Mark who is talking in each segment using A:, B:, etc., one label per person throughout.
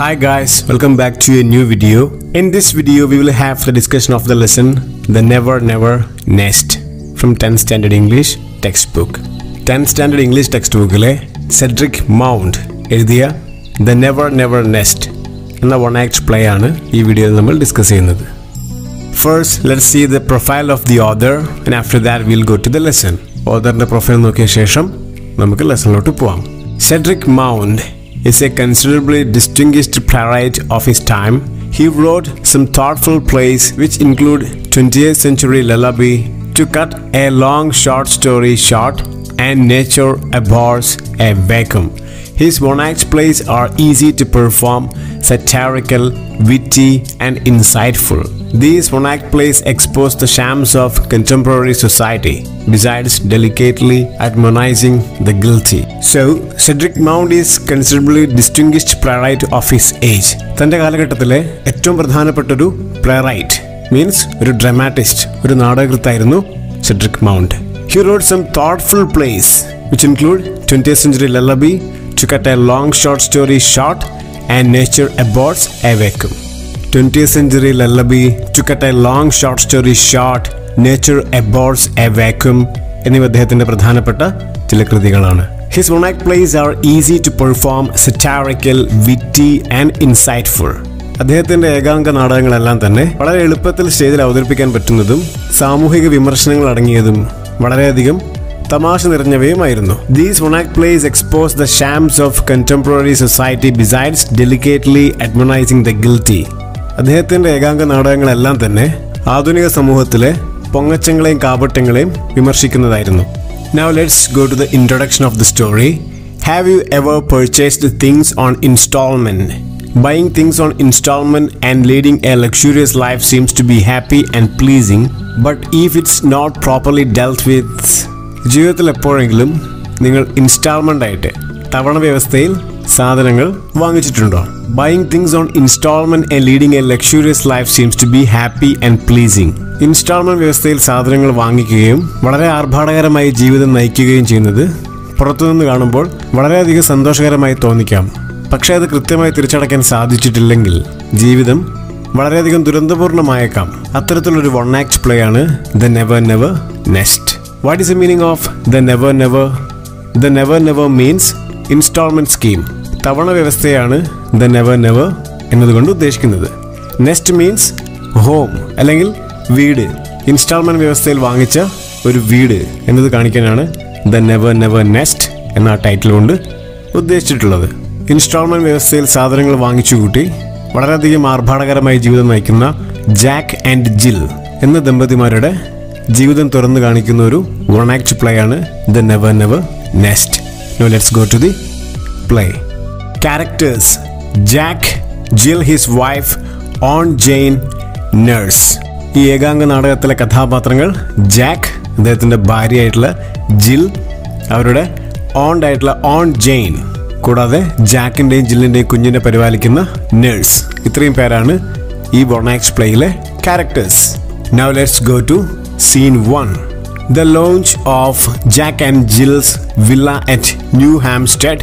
A: Hi guys, welcome back to a new video. In this video we will have the discussion of the lesson The Never Never Nest from 10th Standard English textbook. 10th Standard English textbookile Cedric Mound എഴുതിയ The Never Never Nest എന്ന one act play ആണ് ഈ വീഡിയോയിൽ നമ്മൾ discuss ചെയ്യുന്നത്. First, let's see the profile of the author and after that we'll go to the lesson. Authorന്റെ profile നോക്കിയ ശേഷം നമുക്ക് ലെസണിലോട്ട് പോവാം. Cedric Mound is a considerably distinguished playwright of his time. He wrote some thoughtful plays which include 20th Century Lullaby, To Cut a Long Short Story Short, and Nature Abhors a Vacuum. His one-act plays are easy to perform, satirical, witty, and insightful. These one-act plays expose the shams of contemporary society, besides delicately admonishing the guilty. So, Cedric Mound is considerably distinguished playwright of his age. തന്റെ കാലഘട്ടത്തിലെ ഏറ്റവും പ്രധാനപ്പെട്ടൊരു playwright means ഒരു dramatist, ഒരു നാടകകൃത്തായിരുന്നു Cedric Mound. He wrote some thoughtful plays which include 20th Century Lullaby, To Cut a Long Short Story Short, and Nature Abhors a Vacuum. 20th Century Lullaby, To Cut a Long Short Story Short, Nature Abhors a Vacuum എന്നിവ അദ്ദേഹത്തിന്റെ പ്രധാനപ്പെട്ട ചില കൃതികളാണ്. His one-act plays are easy to perform, satirical, witty, and insightful. അദ്ദേഹത്തിന്റെ ഏകാംഗ നാടകങ്ങളെല്ലാം തന്നെ വളരെ എളുപ്പത്തിൽ സ്റ്റേജിൽ അവതരിപ്പിക്കാൻ പറ്റുന്നതും സാമൂഹിക വിമർശനങ്ങൾ അടങ്ങിയതും വളരെയധികം തമാശ നിറഞ്ഞവയുമായിരുന്നു. These one-act plays expose the shams of contemporary society besides delicately admonishing the guilty. അദ്ദേഹത്തിന്റെ ഏകാംഗ നാടകങ്ങളെല്ലാം തന്നെ ആധുനിക സമൂഹത്തിലെ പൊങ്ങച്ചങ്ങളെയും കാപട്യങ്ങളെയും വിമർശിക്കുന്നതായിരുന്നു. Now let's go to the introduction of the story. Have you ever purchased things on installment? Buying things on installment and leading a luxurious life seems to be happy and pleasing, but if it's not properly dealt with, ജീവിതത്തിൽ എപ്പോഴെങ്കിലും നിങ്ങൾ instalment ആയിട്ട് തവണ വ്യവസ്ഥയിൽ സാധനങ്ങൾ വാങ്ങിച്ചിട്ടുണ്ടോ? Buying things on instalment and leading a luxurious life seems to be happy and pleasing. Instalment വ്യവസ്ഥയിൽ സാധനങ്ങൾ വാങ്ങിക്കുകയും വളരെ ആർഭാടകരമായി ജീവിതം നയിക്കുകയും ചെയ്യുന്നത് പുറത്തുനിന്ന് കാണുമ്പോൾ വളരെയധികം സന്തോഷകരമായി തോന്നിക്കാം. പക്ഷേ അത് കൃത്യമായി തിരിച്ചടയ്ക്കാൻ സാധിച്ചിട്ടില്ലെങ്കിൽ ജീവിതം വളരെയധികം ദുരന്തപൂർണ്ണമായേക്കാം. അത്തരത്തിലൊരു വൺ ആക്ട് പ്ലേ ആണ് the never never nest. What is the meaning of the never never? The never never means installment scheme. തവണ വ്യവസ്ഥയാണ് the never never എന്നതുകൊണ്ട് ഉദ്ദേശിക്കുന്നത്. നെസ്റ്റ് മീൻസ് ഹോം അല്ലെങ്കിൽ വീട്. ഇൻസ്റ്റാൾമെന്റ് വ്യവസ്ഥയിൽ വാങ്ങിച്ച ഒരു വീട് എന്നത് കാണിക്കാനാണ് the never never nest എന്ന ടൈറ്റിൽ കൊണ്ട് ഉദ്ദേശിച്ചിട്ടുള്ളത്. ഇൻസ്റ്റാൾമെന്റ് വ്യവസ്ഥയിൽ സാധനങ്ങൾ വാങ്ങിച്ചു കൂട്ടി വളരെയധികം ആർഭാടകരമായി ജീവിതം നയിക്കുന്ന ജാക്ക് ആൻഡ് ജിൽ എന്ന ദമ്പതിമാരുടെ ജീവിതം തുറന്നു കാണിക്കുന്ന ഒരു വൺ ആക്ട് പ്ലേ ആണ് the never never nest. Now let's go to the play. Characters: Jack, Jill his wife, Aunt Jane, nurse. ഈ ഏകാംഗ നാടകത്തിലെ കഥാപാത്രങ്ങൾ ജാക്ക്, അദ്ദേഹത്തിൻ്റെ ഭാര്യയായിട്ടുള്ള ജിൽ, അവരുടെ ഓണ്ട് ആയിട്ടുള്ള ഓണ്ട് ജെയിൻ, കൂടാതെ ജാക്കിൻ്റെയും ജില്ലിൻ്റെയും കുഞ്ഞിനെ പരിപാലിക്കുന്ന നേഴ്സ്. ഇത്രയും പേരാണ് ഈ വൺ ആക്ട് പ്ലേയിലെ characters. Now let's go to Scene 1. The launch of Jack and Jill's villa at New Hampstead.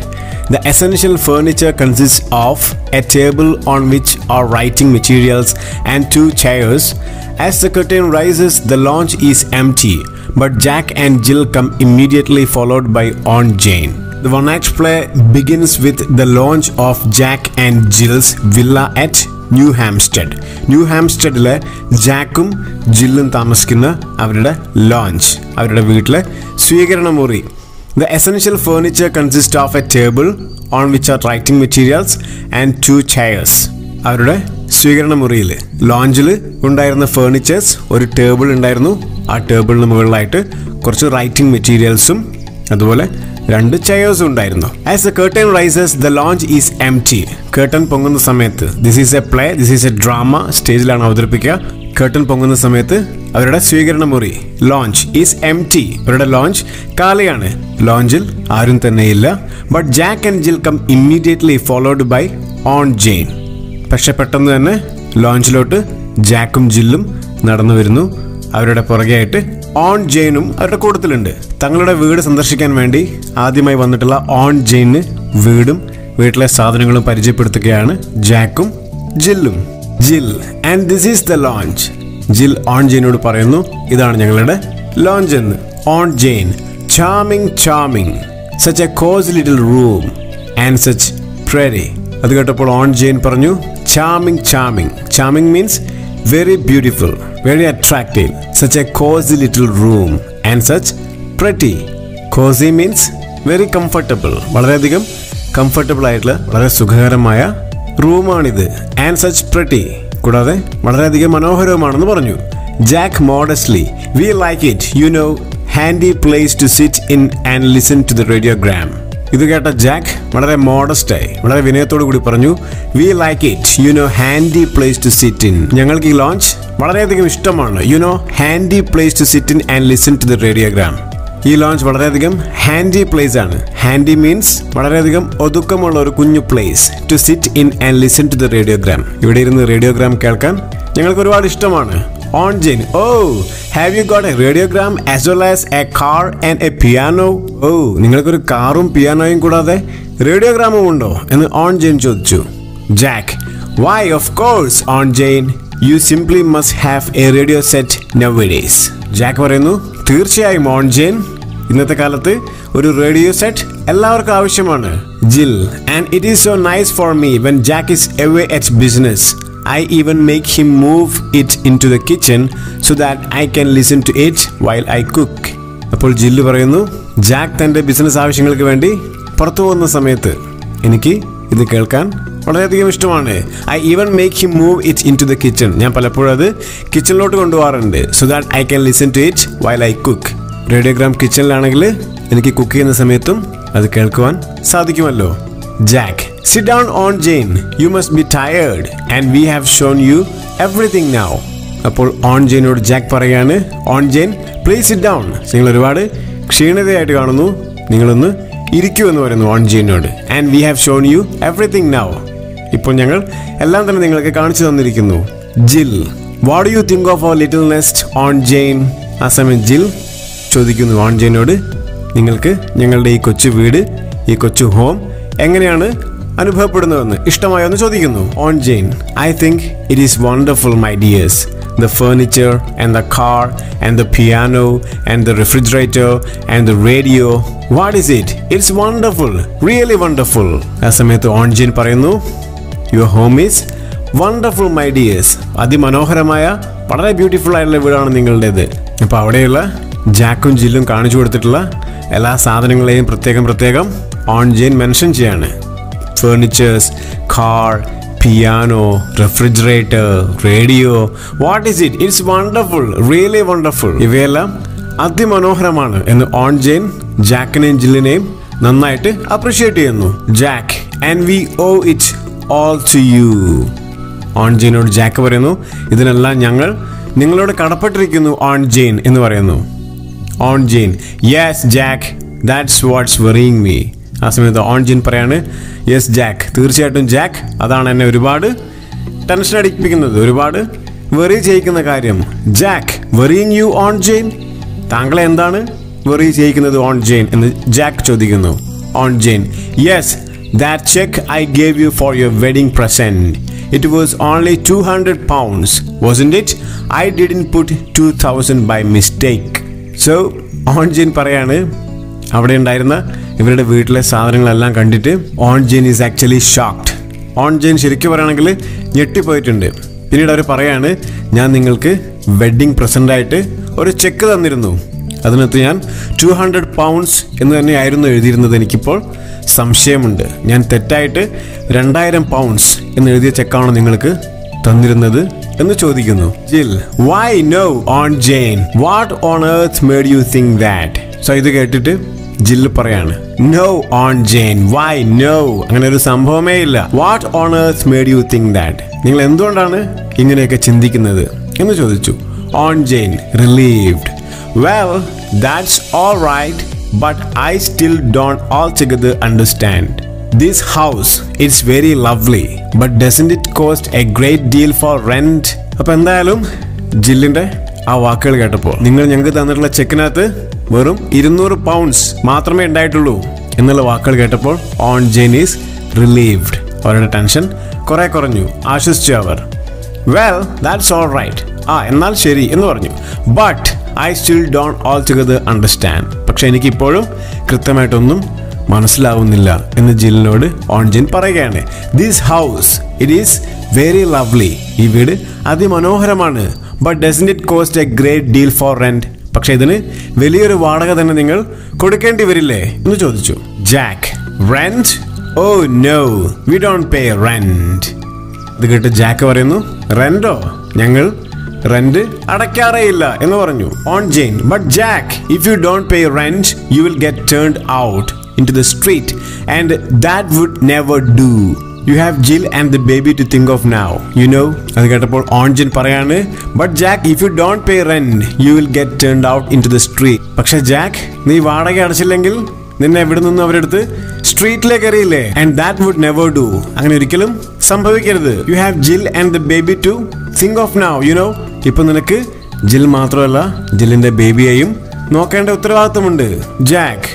A: The essential furniture consists of a table on which are writing materials and 2 chairs. As the curtain rises, the lounge is empty, but Jack and Jill come immediately, followed by Aunt Jane. The one act play begins with the launch of Jack and Jill's villa at New Hampstead. New ഹാംസ്റ്റഡിലെ ജാക്കും ജില്ലും താമസിക്കുന്ന അവരുടെ lounge, അവരുടെ വീട്ടിലെ സ്വീകരണ മുറി. The essential furniture consist of a table on which are writing materials and 2 chairs. അവരുടെ സ്വീകരണ മുറിയിൽ ലോഞ്ചിൽ ഉണ്ടായിരുന്ന ഫേർണിച്ചേഴ്സ്, ഒരു ടേബിൾ ഉണ്ടായിരുന്നു, ആ ടേബിളിന് മുകളിലായിട്ട് കുറച്ച് റൈറ്റിംഗ് മെറ്റീരിയൽസും അതുപോലെ 2 ചെയർസും ഉണ്ടായിരുന്നു. As the curtain rises the lounge is empty. Curtain പൊങ്ങുന്ന സമയത്ത്, this is a play, this is a drama, സ്റ്റേജിലാണ് അവതരിപ്പിക്കുക. കർട്ടൻ പൊങ്ങുന്ന സമയത്ത് അവരുടെ സ്വീകരണ മുറി ലോഞ്ച് ഈസ് എംപ്റ്റി, അവരുടെ ലോഞ്ച് കാലിയാണ്, ലോഞ്ചിൽ ആരും തന്നെയില്ല. But Jack and Jill come immediately, followed by Aunt Jane. പക്ഷെ പെട്ടെന്ന് തന്നെ ലോഞ്ചിലോട്ട് ജാക്കും ജില്ലും നടന്നു വരുന്നു. അവരുടെ പുറകെയായിട്ട് ഓൺ ജെയിനും അവരുടെ കൂട്ടത്തിലുണ്ട്. തങ്ങളുടെ വീട് സന്ദർശിക്കാൻ വേണ്ടി ആദ്യമായി വന്നിട്ടുള്ള ഓൺ ജെയിന് വീടും വീട്ടിലെ സാധനങ്ങളും പരിചയപ്പെടുത്തുകയാണ് ജാക്കും ജില്ലും. Jill, and this is the lounge. Jill Aunt ജെയിനോട് പറയുന്നു, ഇതാണ് ഞങ്ങളുടെ ലോഞ്ച് എന്ന്. Aunt Jane, charming charming, such a cosy little room and such pretty. അത് കേട്ടപ്പോൾ ഓൺ ജെയിൻ പറഞ്ഞു, charming charming. Charming means very beautiful, very attractive. Such a cosy little room and such pretty. Cosy means very comfortable, വളരെയധികം comfortable ആയിട്ടുള്ള വളരെ സുഖകരമായ റൂമാണിത്. And such pretty, കൂടാതെ വളരെയധികം മനോഹരവുമാണെന്ന് പറഞ്ഞു. Jack modestly, we like it, you know, handy place to sit in and listen to the radiogram. ഇത് കേട്ട ജാക്ക് വളരെ മോഡസ്റ്റായി, വളരെ വിനയത്തോടു കൂടി പറഞ്ഞു, we like it, you know, handy place to sit in. ഞങ്ങൾക്ക് ഈ ലോഞ്ച് വളരെയധികം ഇഷ്ടമാണ്. You know, handy place to sit in and listen to the radiogram. ഈ ലോഞ്ച് വളരെയധികം ഹാൻഡി പ്ലേസ് ആണ്. ഹാൻഡി മീൻസ് വളരെയധികം ഒതുക്കമുള്ള ഒരു കുഞ്ഞു place. To sit in and listen to the radiogram. ഇവിടെ ഇരുന്ന് റേഡിയോഗ്രാം കേൾക്കാൻ ഞങ്ങൾക്ക് ഒരുപാട് ഇഷ്ടമാണ്. Aunt Jane, oh, have you got a radiogram as well as a car and a piano? Oh, നിങ്ങൾക്കൊരു കാറും പിയാനോയും കൂടാതെ റേഡിയോഗ്രാമും ഉണ്ടോ എന്ന് ഓൺ ജെയിൻ ചോദിച്ചു. Jack, why, of course Aunt Jane, you simply must have a radio set nowadays. Jack പറയുന്നു, തീർച്ചയായും on Jain, ഇന്നത്തെ കാലത്ത് ഒരു റേഡിയോ സെറ്റ് എല്ലാവർക്കും ആവശ്യമാണ്. Jill, and it is so nice for me when Jack is away at business. I even make him move it into the kitchen so that I can listen to it while I cook. അപ്പോൾ ജില്ല് പറയുന്നു, Jack തൻ്റെ business ആവശ്യങ്ങൾക്ക് വേണ്ടി പുറത്തു പോകുന്ന സമയത്ത് എനിക്ക് ഇത് കേൾക്കാൻ വളരെയധികം ഇഷ്ടമാണ്. I even make him move it into the kitchen. ഞാൻ പലപ്പോഴും അത് കിച്ചണിലോട്ട് കൊണ്ടുപോകാറുണ്ട്. So that I can listen to it while I cook. റേഡിയോഗ്രാം കിച്ചണിലാണെങ്കിൽ എനിക്ക് കുക്ക് ചെയ്യുന്ന സമയത്തും അത് കേൾക്കുവാൻ സാധിക്കുമല്ലോ. Jack, sit down on Jane. You must be tired and we have shown you everything now. അപ്പോൾ ഓൺ ജെയിനോട് ജാക്ക് പറയാണ്, Aunt Jane, please sit down. നിങ്ങൾ ഒരുപാട് ക്ഷീണിതയായിട്ട് കാണുന്നു, നിങ്ങളൊന്ന് ഇരിക്കൂ എന്ന് പറയുന്നു ഓൺ ജെയിനോട്. And we have shown you everything now. ഇപ്പോൾ ഞങ്ങൾ എല്ലാം തന്നെ നിങ്ങൾക്ക് കാണിച്ചു തന്നിരിക്കുന്നു. Jill, what do you think of our little nest Aunt Jane? ആ സമയം ജിൽ ചോദിക്കുന്നു ഓൺ ജെയിനോട്, നിങ്ങൾക്ക് ഞങ്ങളുടെ ഈ കൊച്ചു വീട്, ഈ കൊച്ചു ഹോം എങ്ങനെയാണ് അനുഭവപ്പെടുന്നതെന്ന്, ഇഷ്ടമായോ എന്ന് ചോദിക്കുന്നു. Aunt Jane, I think it is wonderful my dears. The furniture and the car and the piano and the refrigerator and the radio. What is it? It's wonderful, really wonderful. ആ സമയത്ത് on Jain പറയുന്നു, Your home is wonderful my dears. അതിമനോഹരമായ വളരെ beautiful ആയിട്ടുള്ള വീടാണ് നിങ്ങളുടേത്. അപ്പോൾ അവിടെയുള്ള ജാക്കും ജില്ലും കാണിച്ചു കൊടുത്തിട്ടുള്ള എല്ലാ സാധനങ്ങളെയും പ്രത്യേകം ഓൺ ജെയിൻ മെൻഷൻ ചെയ്യാണ്. Furnitures, car, piano, refrigerator, radio. What is it? It's wonderful, really wonderful. ഇവയെല്ലാം അതിമനോഹരമാണ് എന്ന് ഓൺ ജെയിൻ ജാക്കിനെയും ജില്ലിനെയും നന്നായിട്ട് അപ്രീഷിയേറ്റ് ചെയ്യുന്നു. Jack, and we owe it all to you. Aunt ജെയിനോട് ജാക്ക് പറയുന്നു, ഇതിനെല്ലാം ഞങ്ങൾ നിങ്ങളോട് കടപ്പെട്ടിരിക്കുന്നു ഓൺ ജെയിൻ എന്ന് പറയുന്നു. Aunt Jane, yes Jack, that's what's worrying me. ആ സമയത്ത് ഓൺ ജെയിൻ പറയാണ്, യെസ് ജാക്ക്, തീർച്ചയായിട്ടും ജാക്ക്, അതാണ് എന്നെ ഒരുപാട് ടെൻഷൻ അടിപ്പിക്കുന്നത്, ഒരുപാട് വെറി ചെയ്യിക്കുന്ന കാര്യം. Jack, വെറിയിങ് you on Jain? താങ്കളെ എന്താണ് വെറി ചെയ്യിക്കുന്നത് ഓൺ ജെയിൻ എന്ന് ജാക്ക് ചോദിക്കുന്നു. Aunt Jane, yes, that check I gave you for your wedding present. It was only 200 pounds, wasn't it? I didn't put 2000 by mistake. So on Jane പറയാണ്, അവിടെ ഉണ്ടായിരുന്ന ഇവരുടെ വീട്ടിലെ സാധനങ്ങളെല്ലാം കണ്ടിട്ട് on Jane is actually shocked. On Jain ശരിക്കും പറയുകയാണെങ്കിൽ ഞെട്ടിപ്പോയിട്ടുണ്ട്. പിന്നീട് അവർ പറയാണ്, ഞാൻ നിങ്ങൾക്ക് വെഡ്ഡിങ് പ്രസൻ്റായിട്ട് ഒരു ചെക്ക് തന്നിരുന്നു, അതിനകത്ത് ഞാൻ 200 pounds എന്ന് തന്നെയായിരുന്നു എഴുതിയിരുന്നത്. എനിക്കിപ്പോൾ സംശയമുണ്ട്, ഞാൻ തെറ്റായിട്ട് 2000 pounds എന്ന് എഴുതിയ ചെക്കാണോ നിങ്ങൾക്ക് തന്നിരുന്നത് എന്ന് ചോദിക്കുന്നു. Jill, why no Aunt Jane, what on earth made you think that? So ഇത് കേട്ടിട്ട് ജില്ല് പറയാണ്, no Aunt Jane, why no, അങ്ങനെ ഒരു സംഭവമേ ഇല്ല. What on earth made you think that? നിങ്ങൾ എന്തുകൊണ്ടാണ് ഇങ്ങനെയൊക്കെ ചിന്തിക്കുന്നത് എന്ന് ചോദിച്ചു. Aunt Jane, relieved, well that's all right, but I still don't altogether understand. This house, it's very lovely, but doesn't it cost a great deal for rent? അപ്പോൾ എന്തായാലും ജില്ലിന്റെ ആ വാക്കുകൾ കേട്ടപ്പോൾ, നിങ്ങൾ ഞങ്ങൾക്ക് തന്നിട്ടുള്ള ചെക്കിനകത്ത് വെറും 200 pounds മാത്രമേ ഉണ്ടായിട്ടുള്ളൂ എന്നുള്ള വാക്കുകൾ കേട്ടപ്പോൾ ഓൺ ജെയിൻ ഈസ് റിലീവ്ഡ്. അവരുടെ ടെൻഷൻ കുറെ കുറഞ്ഞു, ആശ്വസിച്ചു അവർ. വെൽ ദാറ്റ്സ് ഓൾ റൈറ്റ്, എന്നാൽ ശരി എന്ന് പറഞ്ഞു. But I still don't altogether understand, പക്ഷെ എനിക്കിപ്പോഴും കൃത്യമായിട്ടൊന്നും മനസ്സിലാവുന്നില്ല എന്ന് ജിലിനോട് ഓൺ ജെയിൻ പറയുകയാണ്. This house it is very lovely, ഈ വീട് അതിമനോഹരമാണ്. But doesn't it cost a great deal for rent, പക്ഷെ ഇതിന് വലിയൊരു വാടക തന്നെ നിങ്ങൾ കൊടുക്കേണ്ടി വരില്ലേ എന്ന് ചോദിച്ചു. Jack, rent? Oh no, we don't pay rent. ഇത് കേട്ട് ജാക്ക് പറയുന്നു, റെന്റോ? ഞങ്ങൾ റെന്റ് അടയ്ക്കാറേയില്ല എന്ന് പറഞ്ഞു. On Jain, but Jack, if you don't pay rent you will get turned out into the street and that would never do. You have Jill and the baby to think of now, you know. അത് കേട്ടപ്പോൾ Aunt Jane പറയാണ്, but Jack, if you don't pay rent you will get turned out into the street. പക്ഷേ Jack, നീ വാടക അടച്ചില്ലെങ്കിൽ നിന്നെ എവിടെ നിന്ന് അവരെടുത്ത് സ്ട്രീറ്റിലേക്ക് എറിയില്ലേ? and that would never do. അങ്ങനെ ഒരിക്കലും സംഭവിക്കരുത്. You have Jill and the baby to think of now, you know. ഇപ്പൊ നിനക്ക് ജിൽ മാത്രമല്ല ജില്ലിന്റെ ബേബിയെയും നോക്കേണ്ട ഉത്തരവാദിത്തമുണ്ട്. Jack,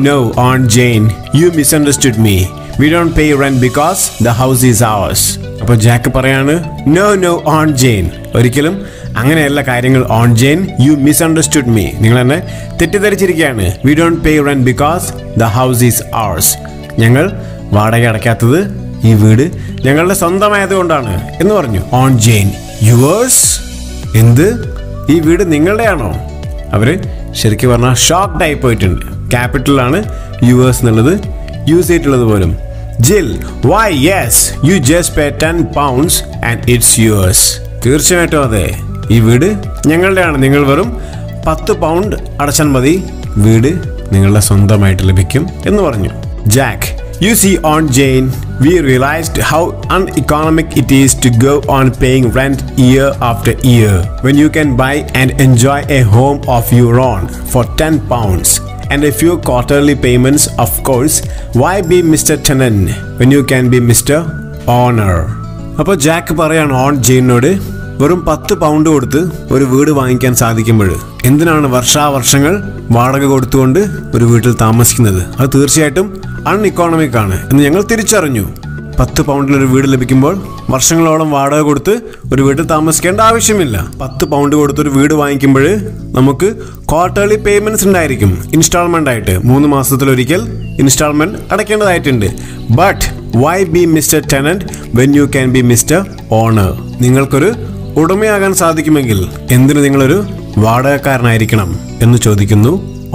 A: No, Aunt Jane, you misunderstood me. We don't pay rent because the house is ours. അപ്പോൾ ജാക്ക് പറയാണ്, No, Aunt Jane, ഒരിക്കലും അങ്ങനെയല്ല കാര്യങ്ങൾ on Jain. You misunderstood me. നിങ്ങൾ എന്നെ തെറ്റിദ്ധരിച്ചിരിക്കുകയാണ്. We don't pay rent because the house is ours. ഞങ്ങൾ വാടക അടയ്ക്കാത്തത് ഈ വീട് ഞങ്ങളുടെ സ്വന്തമായതുകൊണ്ടാണ് എന്ന് പറഞ്ഞു. On Jain, Yours? എന്ത്? ഈ വീട് നിങ്ങളുടെയാണോ? അവര് ശരിക്കും പറഞ്ഞാൽ ഷോക്ക്ഡ് ആയി പോയിട്ടുണ്ട്. ക്യാപിറ്റലാണ് യുവേഴ്സ് എന്നുള്ളത് യൂസ് ചെയ്തിട്ടുള്ളത് പോലും. Jill, why yes, you just pay 10 pounds and it's yours. തീർച്ചയായിട്ടും അതെ, ഈ വീട് ഞങ്ങളുടെയാണ്. നിങ്ങൾ വെറും 10 pound അടച്ചാൽ മതി, വീട് നിങ്ങളുടെ സ്വന്തമായിട്ട് ലഭിക്കും എന്ന് പറഞ്ഞു. Jack, You see, Aunt Jane, we realized how uneconomic it is to go on paying rent year after year when you can buy and enjoy a home of your own for 10 pounds and a few quarterly payments, of course. Why be Mr. Tenant when you can be Mr. Owner? അപ്പോൾ Jack പറയാണ് on ജെയിനോട്, വെറും 10 pound കൊടുത്ത് ഒരു വീട് വാങ്ങിക്കാൻ സാധിക്കുമ്പോൾ എന്തിനാണ് വർഷാവർഷങ്ങൾ വാടക കൊടുത്തുകൊണ്ട് ഒരു വീട്ടിൽ താമസിക്കുന്നത്? അത് തീർച്ചയായിട്ടും അൺഇക്കോണമിക് ആണ് എന്ന് ഞങ്ങൾ തിരിച്ചറിഞ്ഞു. 10 പൗണ്ടിലൊരു വീട് ലഭിക്കുമ്പോൾ വർഷങ്ങളോളം വാടക കൊടുത്ത് ഒരു വീട്ടിൽ താമസിക്കേണ്ട ആവശ്യമില്ല. 10 പൗണ്ട് കൊടുത്തൊരു വീട് വാങ്ങിക്കുമ്പോൾ നമുക്ക് ക്വാർട്ടർലി പേയ്മെന്റ്സ് ഉണ്ടായിരിക്കും, ഇൻസ്റ്റാൾമെന്റ് ആയിട്ട് 3 മാസത്തിലൊരിക്കൽ ഇൻസ്റ്റാൾമെന്റ് അടയ്ക്കേണ്ടതായിട്ടുണ്ട്. But why be mister tenant when you can be mister owner? നിങ്ങൾക്കൊരു ഉടമയാകാൻ സാധിക്കുമെങ്കിൽ എന്തിനു നിങ്ങളൊരു വാടകക്കാരനായിരിക്കണം എന്ന് ചോദിക്കുന്നു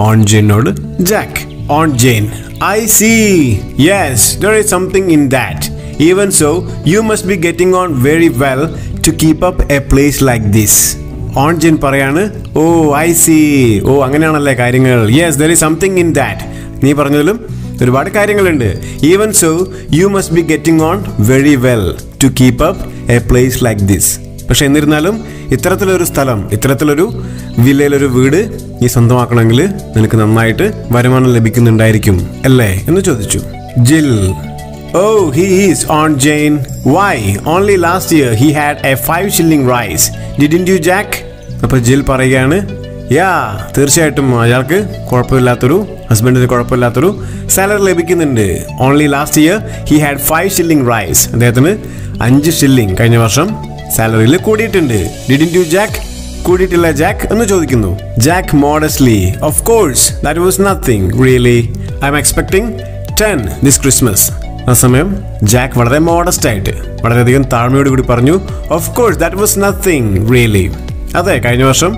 A: ഓൺ ജെയിനോട് Jack. Aunt Jane, I see. Yes, there is something in that. Even so, you must be getting on very well to keep up a place like this. Aunt Jane പറയാണ്, ഓ ഐ സീ, ഓ അങ്ങനെയാണല്ലേ കാര്യങ്ങൾ. Yes, there is something in that. നീ പറഞ്ഞതിലും ഒരുപാട് കാര്യങ്ങളുണ്ട്. Even so you must be getting on very well to keep up a place like this. പക്ഷെ എന്നിരുന്നാലും ഇത്തരത്തിലൊരു സ്ഥലം, ഇത്തരത്തിലൊരു വില്ലയിലൊരു വീട് നീ സ്വന്തമാക്കണമെങ്കിൽ നിനക്ക് നന്നായിട്ട് വരുമാനം ലഭിക്കുന്നുണ്ടായിരിക്കും അല്ലേ എന്ന് ചോദിച്ചു. Jill, oh he is Aunt Jane. Why? Only last year he had a 5 shilling rise. Didn't you Jack? അപ്പോൾ ജിൽ പറയുകയാണ്, യാ തീർച്ചയായിട്ടും അയാൾക്ക് കുഴപ്പമില്ലാത്തൊരു, ഹസ്ബൻഡിന് കുഴപ്പമില്ലാത്തൊരു സാലറി ലഭിക്കുന്നുണ്ട്. Only last year he had 5 shilling rise. അദ്ദേഹത്തിന് 5 shilling കഴിഞ്ഞ വർഷം സാലറിയിൽ കൂടിയിട്ടുണ്ട്. Didn't you Jack? കൂടിയിട്ടില്ല ജാക്ക് എന്ന് ചോദിക്കുന്നു. Jack modestly, of course that was nothing really. I'm expecting 10 this Christmas. ആ സമയം ജാക്ക് വളരെ മോഡസ്റ്റ് ആയിട്ട് വളരെയധികം താഴ്മയോട് കൂടി പറഞ്ഞു, of course that was nothing really. അതെ, കഴിഞ്ഞ വർഷം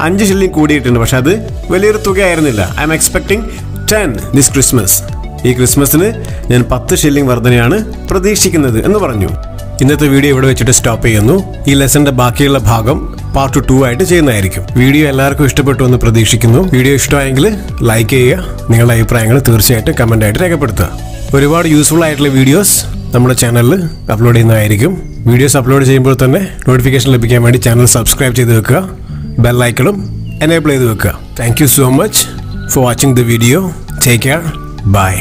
A: 5 shilling കൂടിയിട്ടുണ്ട്, പക്ഷെ അത് വലിയൊരു തുകയായിരുന്നില്ല. I'm expecting 10 this Christmas. ഈ ക്രിസ്മസിന് ഞാൻ 10 shilling വർധനയാണ് പ്രതീക്ഷിക്കുന്നത് എന്ന് പറഞ്ഞു. ഇന്നത്തെ വീഡിയോ ഇവിടെ വെച്ചിട്ട് സ്റ്റോപ്പ് ചെയ്യുന്നു. ഈ ലെസന്റെ ബാക്കിയുള്ള ഭാഗം പാർട്ട് 2 ആയിട്ട് ചെയ്യുന്നതായിരിക്കും. വീഡിയോ എല്ലാവർക്കും ഇഷ്ടപ്പെട്ടു എന്ന് പ്രതീക്ഷിക്കുന്നു. വീഡിയോ ഇഷ്ടമായെങ്കിൽ ലൈക്ക് ചെയ്യുക, നിങ്ങളുടെ അഭിപ്രായങ്ങൾ തീർച്ചയായിട്ടും കമന്റ് ആയിട്ട് രേഖപ്പെടുത്തുക. ഒരുപാട് യൂസ്ഫുൾ ആയിട്ടുള്ള വീഡിയോസ് നമ്മുടെ ചാനലിൽ അപ്ലോഡ് ചെയ്യുന്നതായിരിക്കും. വീഡിയോസ് അപ്ലോഡ് ചെയ്യുമ്പോൾ തന്നെ നോട്ടിഫിക്കേഷൻ ലഭിക്കാൻ വേണ്ടി ചാനൽ സബ്സ്ക്രൈബ് ചെയ്ത് വെക്കുക, ബെൽ ഐക്കണും എനേബിൾ ചെയ്ത് വെക്കുക. Thank you so much for watching the video. Take care. By.